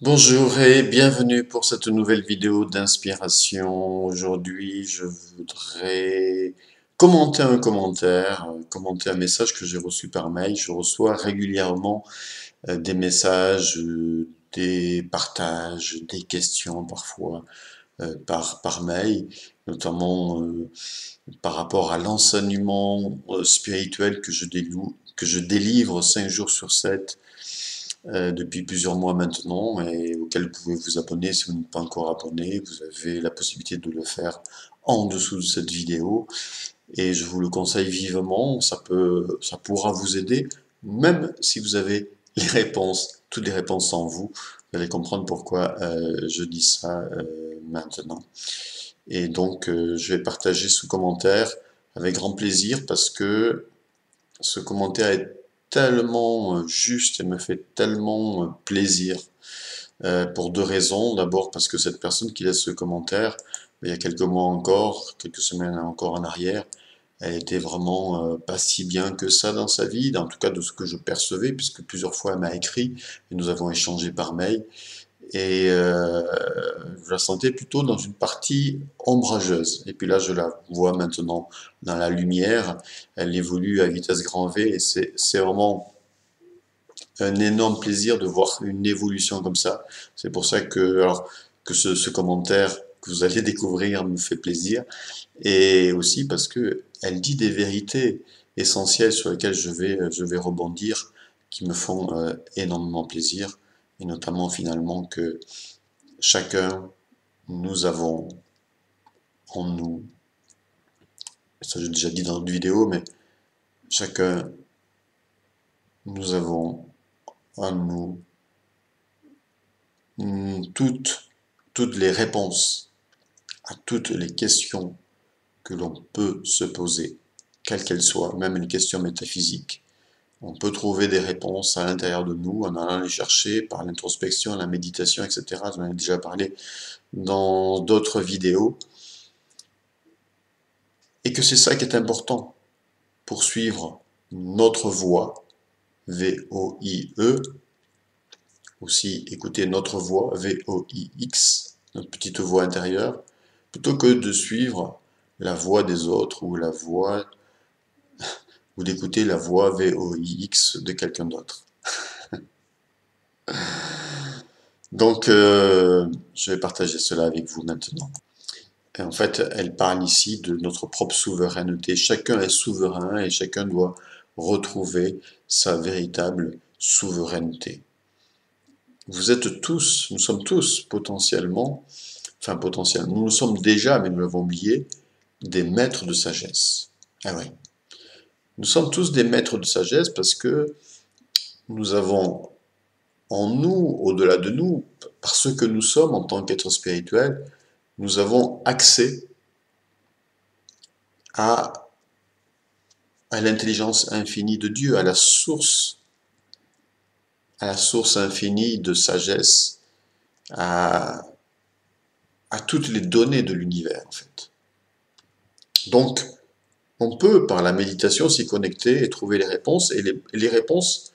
Bonjour et bienvenue pour cette nouvelle vidéo d'inspiration. Aujourd'hui, je voudrais commenter un message que j'ai reçu par mail. Je reçois régulièrement des messages, des partages, des questions parfois par mail, notamment par rapport à l'enseignement spirituel que je délivre 5 jours sur 7 depuis plusieurs mois maintenant et auquel vous pouvez vous abonner si vous n'êtes pas encore abonné. Vous avez la possibilité de le faire en dessous de cette vidéo et je vous le conseille vivement. Ça pourra vous aider, même si vous avez les réponses, toutes les réponses en vous. Vous allez comprendre pourquoi je dis ça maintenant. Et donc, je vais partager ce commentaire avec grand plaisir parce que ce commentaire est tellement juste et me fait tellement plaisir pour deux raisons. D'abord parce que cette personne qui laisse ce commentaire, il y a quelques mois encore, quelques semaines encore en arrière, elle était vraiment pas si bien que ça dans sa vie, en tout cas de ce que je percevais, puisque plusieurs fois elle m'a écrit et nous avons échangé par mail. Et je la sentais plutôt dans une partie ombrageuse. Et puis là, je la vois maintenant dans la lumière. Elle évolue à vitesse grand V et c'est vraiment un énorme plaisir de voir une évolution comme ça. C'est pour ça que, alors, que ce commentaire que vous allez découvrir me fait plaisir. Et aussi parce que elle dit des vérités essentielles sur lesquelles je vais rebondir, qui me font énormément plaisir. Et notamment finalement que chacun, nous avons en nous, ça j'ai déjà dit dans d'autres vidéos, mais chacun, nous avons en nous toutes les réponses à toutes les questions que l'on peut se poser, quelles qu'elles soient, même une question métaphysique. On peut trouver des réponses à l'intérieur de nous en allant les chercher par l'introspection, la méditation, etc. J'en ai déjà parlé dans d'autres vidéos. Et que c'est ça qui est important pour suivre notre voie, V-O-I-E, aussi écouter notre voix, V-O-I-X, notre petite voix intérieure, plutôt que de suivre la voix des autres ou d'écouter la voix V-O-I-X de quelqu'un d'autre. Donc, je vais partager cela avec vous maintenant. Et en fait, elle parle ici de notre propre souveraineté. Chacun est souverain et chacun doit retrouver sa véritable souveraineté. Nous sommes tous potentiellement, nous le sommes déjà, mais nous l'avons oublié, des maîtres de sagesse. Ah oui. Nous sommes tous des maîtres de sagesse parce que nous avons en nous, au-delà de nous, par ce que nous sommes en tant qu'êtres spirituels, nous avons accès à, à l'intelligence infinie de Dieu, à la source infinie de sagesse, à, à toutes les données de l'univers en fait. Donc, on peut par la méditation s'y connecter et trouver les réponses, et les réponses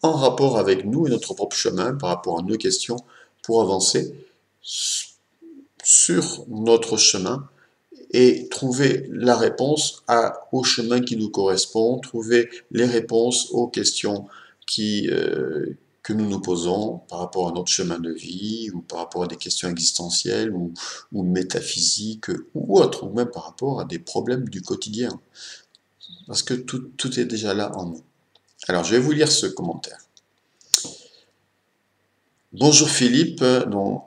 en rapport avec nous et notre propre chemin par rapport à nos questions pour avancer sur notre chemin et trouver la réponse au chemin qui nous correspond, trouver les réponses aux questions que nous nous posons par rapport à notre chemin de vie ou par rapport à des questions existentielles ou métaphysiques ou autres, ou même par rapport à des problèmes du quotidien. Parce que tout est déjà là en nous. Alors, je vais vous lire ce commentaire. Bonjour Philippe, dont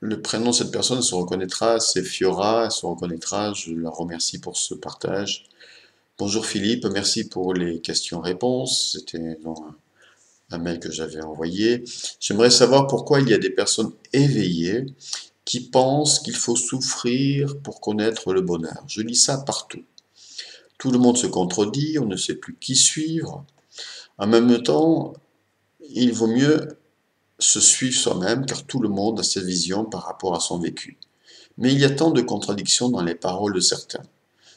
le prénom de cette personne se reconnaîtra, c'est Fiora, elle se reconnaîtra, je la remercie pour ce partage. Bonjour Philippe, merci pour les questions-réponses, c'était dans un mail que j'avais envoyé. J'aimerais savoir pourquoi il y a des personnes éveillées qui pensent qu'il faut souffrir pour connaître le bonheur. Je lis ça partout. Tout le monde se contredit, on ne sait plus qui suivre. En même temps, il vaut mieux se suivre soi-même car tout le monde a sa vision par rapport à son vécu. Mais il y a tant de contradictions dans les paroles de certains.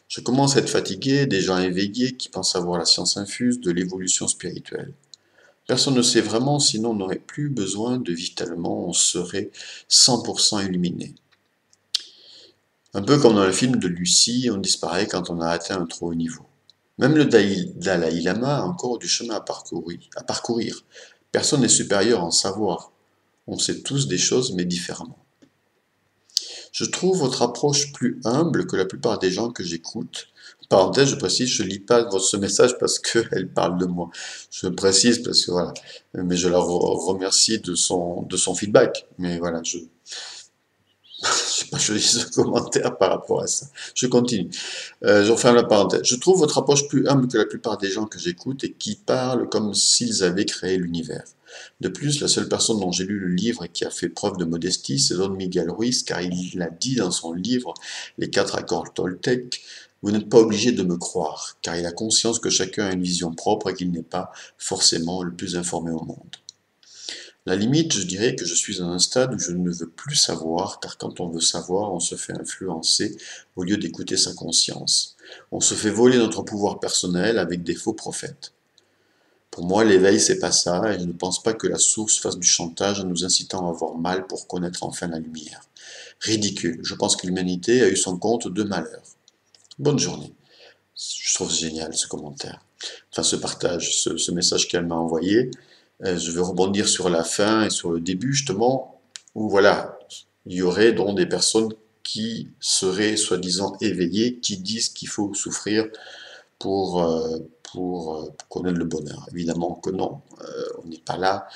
Je commence à être fatigué des gens éveillés qui pensent avoir la science infuse de l'évolution spirituelle. Personne ne sait vraiment, sinon on n'aurait plus besoin de vie tellement on serait 100% illuminé. Un peu comme dans le film de Lucie, on disparaît quand on a atteint un trop haut niveau. Même le Dalai Lama a encore du chemin à parcourir. Personne n'est supérieur en savoir. On sait tous des choses, mais différemment. Je trouve votre approche plus humble que la plupart des gens que j'écoute. Parenthèse, je précise, je lis pas ce message parce qu'elle parle de moi. Je précise parce que voilà. Mais je la remercie de son feedback. Mais voilà, j'ai pas choisi ce commentaire par rapport à ça. Je continue. Je referme la parenthèse. Je trouve votre approche plus humble que la plupart des gens que j'écoute et qui parlent comme s'ils avaient créé l'univers. De plus, la seule personne dont j'ai lu le livre et qui a fait preuve de modestie, c'est Don Miguel Ruiz, car il a dit dans son livre Les quatre accords Toltec, vous n'êtes pas obligé de me croire, car il a conscience que chacun a une vision propre et qu'il n'est pas forcément le plus informé au monde. La limite, je dirais que je suis à un stade où je ne veux plus savoir, car quand on veut savoir, on se fait influencer au lieu d'écouter sa conscience. On se fait voler notre pouvoir personnel avec des faux prophètes. Pour moi, l'éveil, c'est pas ça, et je ne pense pas que la source fasse du chantage en nous incitant à avoir mal pour connaître enfin la lumière. Ridicule. Je pense que l'humanité a eu son compte de malheur. Bonne journée. Je trouve génial ce commentaire. Enfin, ce partage, ce message qu'elle m'a envoyé. Je vais rebondir sur la fin et sur le début, justement, où voilà, il y aurait donc des personnes qui seraient soi-disant éveillées, qui disent qu'il faut souffrir pour connaître le bonheur. Évidemment que non, on n'est pas là,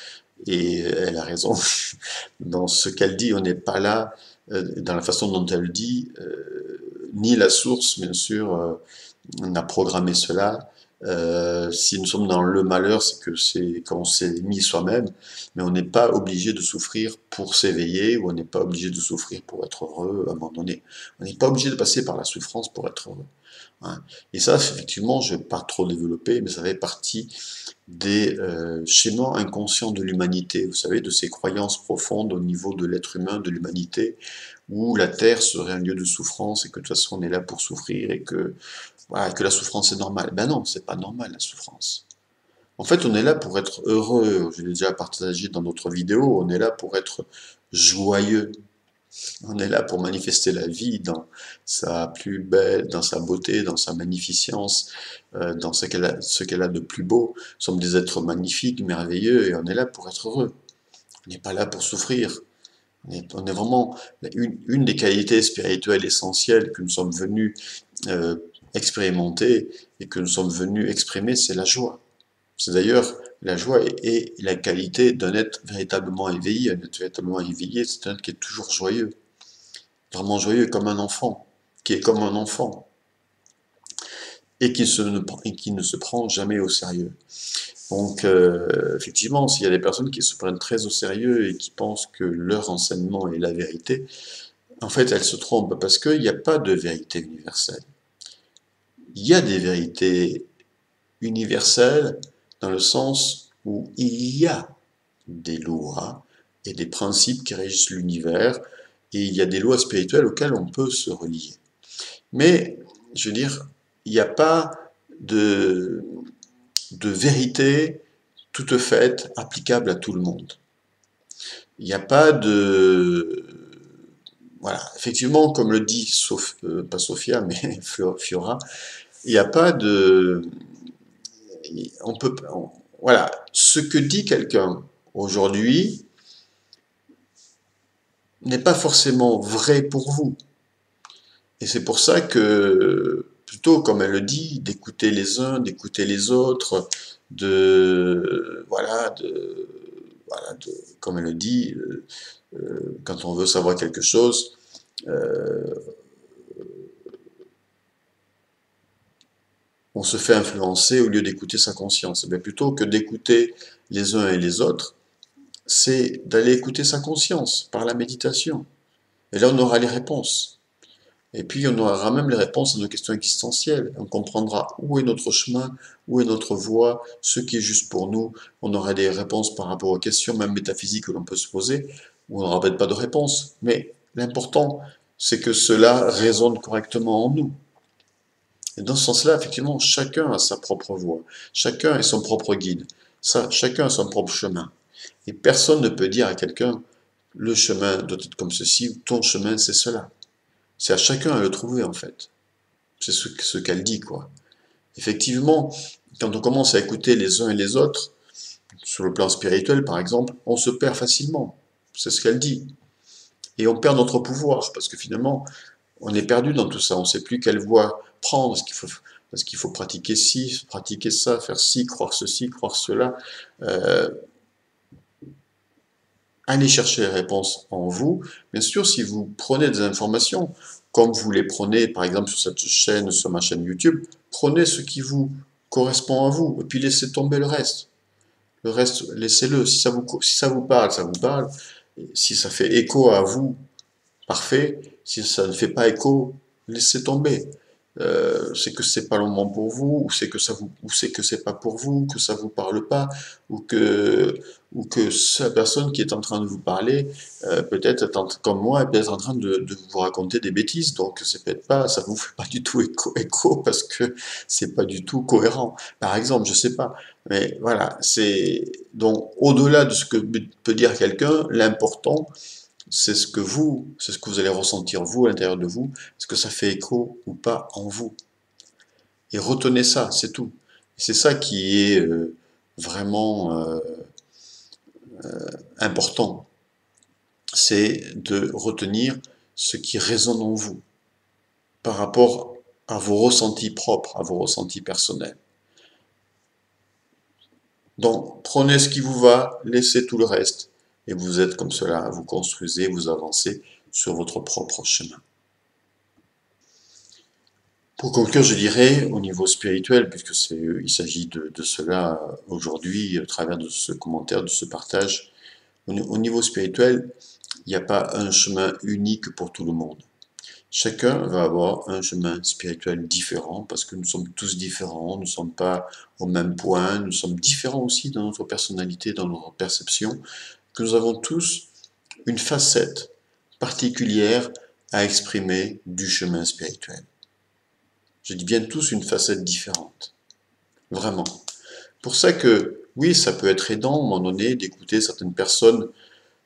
et elle a raison. Dans ce qu'elle dit, on n'est pas là, dans la façon dont elle dit, ni la source, bien sûr, n'a programmé cela. Si nous sommes dans le malheur, c'est que c'est quand on s'est mis soi-même, mais on n'est pas obligé de souffrir pour s'éveiller, ou on n'est pas obligé de souffrir pour être heureux à un moment donné. On n'est pas obligé de passer par la souffrance pour être heureux. Hein. Et ça, effectivement, je ne vais pas trop développer, mais ça fait partie des schémas inconscients de l'humanité, vous savez, de ces croyances profondes au niveau de l'être humain, de l'humanité, où la Terre serait un lieu de souffrance et que de toute façon on est là pour souffrir et que, voilà, que la souffrance est normale. Ben non, c'est pas normal la souffrance. En fait, on est là pour être heureux. Je l'ai déjà partagé dans d'autres vidéos. On est là pour être joyeux. On est là pour manifester la vie dans sa plus belle, dans sa beauté, dans sa magnificence, dans ce qu'elle a de plus beau. Nous sommes des êtres magnifiques, merveilleux, et on est là pour être heureux. On n'est pas là pour souffrir. On est vraiment une des qualités spirituelles essentielles que nous sommes venus euh, expérimenter et que nous sommes venus exprimer, c'est la joie. C'est d'ailleurs la joie est la qualité d'un être véritablement éveillé. Un être véritablement éveillé, c'est un être qui est toujours joyeux, vraiment joyeux comme un enfant, qui est comme un enfant et qui ne se prend jamais au sérieux. Donc, effectivement, s'il y a des personnes qui se prennent très au sérieux et qui pensent que leur enseignement est la vérité, en fait, elles se trompent parce qu'il n'y a pas de vérité universelle. Il y a des vérités universelles dans le sens où il y a des lois et des principes qui régissent l'univers et il y a des lois spirituelles auxquelles on peut se relier. Mais, je veux dire, il n'y a pas de, de vérité toute faite, applicable à tout le monde. Il n'y a pas de... Voilà, effectivement, comme le dit, pas Sophia, mais Fiora, il n'y a pas de... On peut, voilà, ce que dit quelqu'un aujourd'hui n'est pas forcément vrai pour vous. Et c'est pour ça que, plutôt, comme elle le dit, d'écouter les uns, d'écouter les autres, comme elle le dit, quand on veut savoir quelque chose, euh, on se fait influencer au lieu d'écouter sa conscience. Mais plutôt que d'écouter les uns et les autres, c'est d'aller écouter sa conscience par la méditation. Et là, on aura les réponses. Et puis, on aura même les réponses à nos questions existentielles. On comprendra où est notre chemin, où est notre voie, ce qui est juste pour nous. On aura des réponses par rapport aux questions, même métaphysiques, que l'on peut se poser, où on n'aura peut-être pas de réponse. Mais l'important, c'est que cela résonne correctement en nous. Et dans ce sens-là, effectivement, chacun a sa propre voie. Chacun est son propre guide. Ça, chacun a son propre chemin. Et personne ne peut dire à quelqu'un, le chemin doit être comme ceci, ou ton chemin c'est cela. C'est à chacun à le trouver en fait. C'est ce qu'elle dit, quoi. Effectivement, quand on commence à écouter les uns et les autres, sur le plan spirituel par exemple, on se perd facilement. C'est ce qu'elle dit. Et on perd notre pouvoir, parce que finalement, on est perdu dans tout ça. On ne sait plus quelle voie prendre. Est-ce qu'il faut pratiquer ci, pratiquer ça, faire ci, croire ceci, croire cela. Euh, Allez chercher les réponses en vous. Bien sûr, si vous prenez des informations, comme vous les prenez par exemple sur cette chaîne, sur ma chaîne YouTube, prenez ce qui vous correspond à vous, et puis laissez tomber le reste. Le reste, laissez-le. Si ça vous parle, ça vous parle. Si ça fait écho à vous, parfait. Si ça ne fait pas écho, laissez tomber. C'est que c'est pas le moment pour vous, ou c'est que c'est pas pour vous, que ça vous parle pas, ou que, ou que la personne qui est en train de vous parler, peut-être comme moi, est peut-être en train de vous raconter des bêtises. Donc c'est peut-être pas, ça vous fait pas du tout écho parce que c'est pas du tout cohérent. Par exemple, je sais pas. Mais voilà, c'est donc au-delà de ce que peut dire quelqu'un, l'important c'est ce que vous allez ressentir vous à l'intérieur de vous, est-ce que ça fait écho ou pas en vous. Et retenez ça, c'est tout. C'est ça qui est vraiment important, c'est de retenir ce qui résonne en vous par rapport à vos ressentis propres, à vos ressentis personnels. Donc, prenez ce qui vous va, laissez tout le reste, et vous êtes comme cela, vous construisez, vous avancez sur votre propre chemin. Pour conclure, je dirais, au niveau spirituel, puisque il s'agit de cela aujourd'hui, à travers de ce commentaire, de ce partage, au niveau spirituel, il n'y a pas un chemin unique pour tout le monde. Chacun va avoir un chemin spirituel différent, parce que nous sommes tous différents, nous ne sommes pas au même point, nous sommes différents aussi dans notre personnalité, dans notre perception, que nous avons tous une facette particulière à exprimer du chemin spirituel. Je dis bien tous une facette différente. Vraiment. Pour ça que, oui, ça peut être aidant, à un moment donné, d'écouter certaines personnes,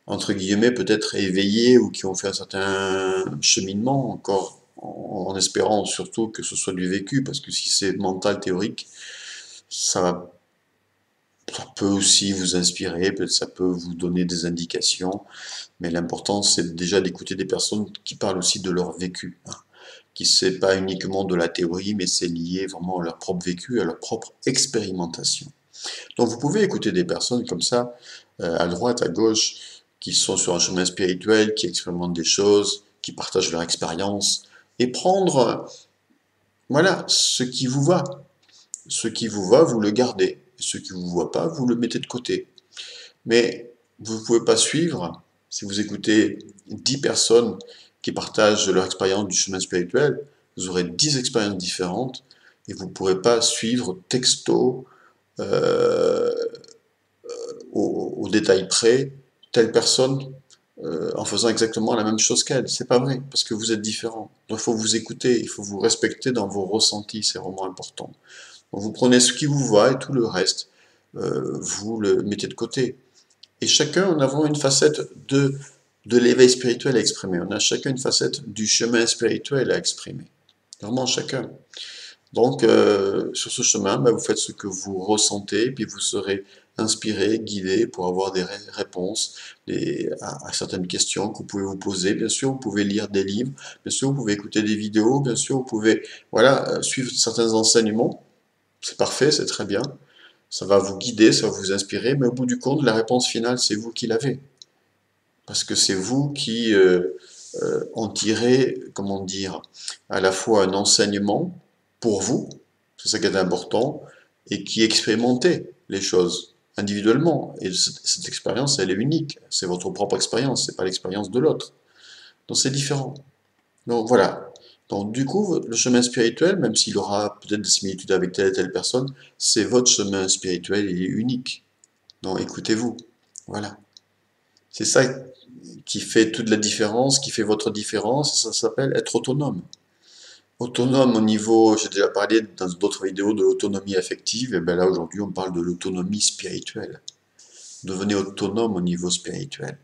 entre guillemets, peut-être éveillées ou qui ont fait un certain cheminement, encore en espérant surtout que ce soit du vécu, parce que si c'est mental, théorique, ça, ça peut aussi vous inspirer, peut-être ça peut vous donner des indications, mais l'important, c'est déjà d'écouter des personnes qui parlent aussi de leur vécu, hein, qui c'est pas uniquement de la théorie, mais c'est lié vraiment à leur propre vécu, à leur propre expérimentation. Donc vous pouvez écouter des personnes comme ça, à droite, à gauche, qui sont sur un chemin spirituel, qui expérimentent des choses, qui partagent leur expérience, et prendre, voilà, ce qui vous va. Ce qui vous va, vous le gardez. Ce qui ne vous va pas, vous le mettez de côté. Mais vous ne pouvez pas suivre, si vous écoutez 10 personnes qui partagent leur expérience du chemin spirituel, vous aurez 10 expériences différentes et vous ne pourrez pas suivre texto, euh, au détail près, telle personne en faisant exactement la même chose qu'elle. C'est pas vrai, parce que vous êtes différents. Donc il faut vous écouter, il faut vous respecter dans vos ressentis, c'est vraiment important. Donc vous prenez ce qui vous va et tout le reste, vous le mettez de côté. Et chacun, on a une facette de l'éveil spirituel à exprimer. On a chacun une facette du chemin spirituel à exprimer. Vraiment chacun. Donc, sur ce chemin, bah, vous faites ce que vous ressentez, puis vous serez inspiré, guidé pour avoir des réponses à certaines questions que vous pouvez vous poser. Bien sûr, vous pouvez lire des livres, bien sûr, vous pouvez écouter des vidéos, bien sûr, vous pouvez voilà, suivre certains enseignements. C'est parfait, c'est très bien. Ça va vous guider, ça va vous inspirer, mais au bout du compte, la réponse finale, c'est vous qui l'avez. Parce que c'est vous qui en tirez, comment dire, à la fois un enseignement pour vous, c'est ça qui est important, et qui expérimentez les choses individuellement. Et cette expérience, elle est unique. C'est votre propre expérience, c'est pas l'expérience de l'autre. Donc c'est différent. Donc voilà. Donc du coup, le chemin spirituel, même s'il aura peut-être des similitudes avec telle et telle personne, c'est votre chemin spirituel, il est unique. Donc écoutez-vous. Voilà. C'est ça qui fait toute la différence, qui fait votre différence, et ça s'appelle être autonome. Autonome au niveau, j'ai déjà parlé dans d'autres vidéos de l'autonomie affective, et bien là aujourd'hui on parle de l'autonomie spirituelle. Devenez autonome au niveau spirituel.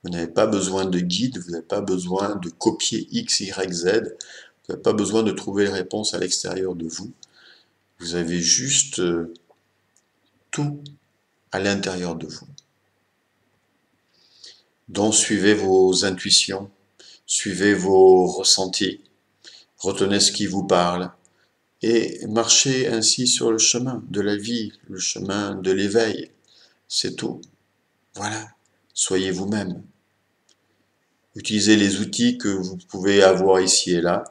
Vous n'avez pas besoin de guide, vous n'avez pas besoin de copier X, Y, Z, vous n'avez pas besoin de trouver les réponses à l'extérieur de vous. Vous avez juste tout à l'intérieur de vous. Donc suivez vos intuitions, suivez vos ressentis, retenez ce qui vous parle et marchez ainsi sur le chemin de la vie, le chemin de l'éveil. C'est tout. Voilà. Soyez vous-même. Utilisez les outils que vous pouvez avoir ici et là,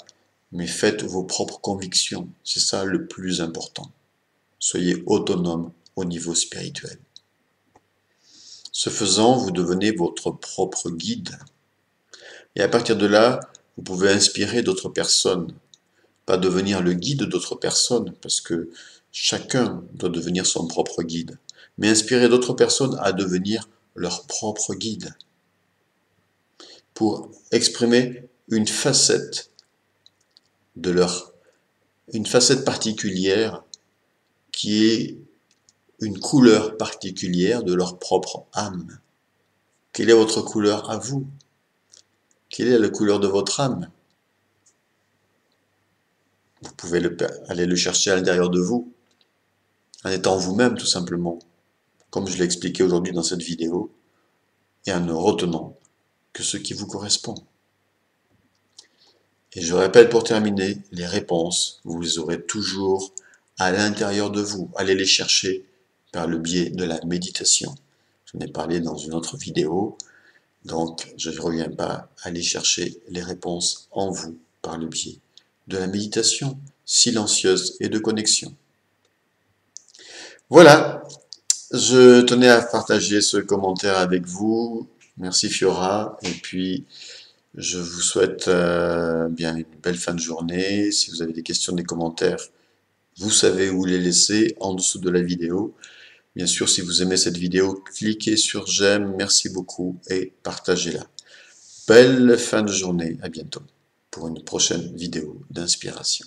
mais faites vos propres convictions. C'est ça le plus important. Soyez autonome au niveau spirituel. Ce faisant, vous devenez votre propre guide. Et à partir de là, vous pouvez inspirer d'autres personnes. Pas devenir le guide d'autres personnes, parce que chacun doit devenir son propre guide. Mais inspirer d'autres personnes à devenir leur propre guide. Pour exprimer une facette une facette particulière qui est une couleur particulière de leur propre âme. Quelle est votre couleur à vous? Quelle est la couleur de votre âme? Vous pouvez aller le chercher à l'intérieur de vous, en étant vous-même tout simplement, comme je l'ai expliqué aujourd'hui dans cette vidéo, et en ne retenant que ce qui vous correspond. Et je répète pour terminer, les réponses, vous les aurez toujours à l'intérieur de vous. Allez les chercher par le biais de la méditation. J'en ai parlé dans une autre vidéo, donc je ne reviens pas à aller chercher les réponses en vous par le biais de la méditation silencieuse et de connexion. Voilà, je tenais à partager ce commentaire avec vous. Merci Fiora, et puis je vous souhaite bien une belle fin de journée. Si vous avez des questions, des commentaires, vous savez où les laisser en dessous de la vidéo. Bien sûr, si vous aimez cette vidéo, cliquez sur j'aime, merci beaucoup et partagez-la. Belle fin de journée, à bientôt pour une prochaine vidéo d'inspiration.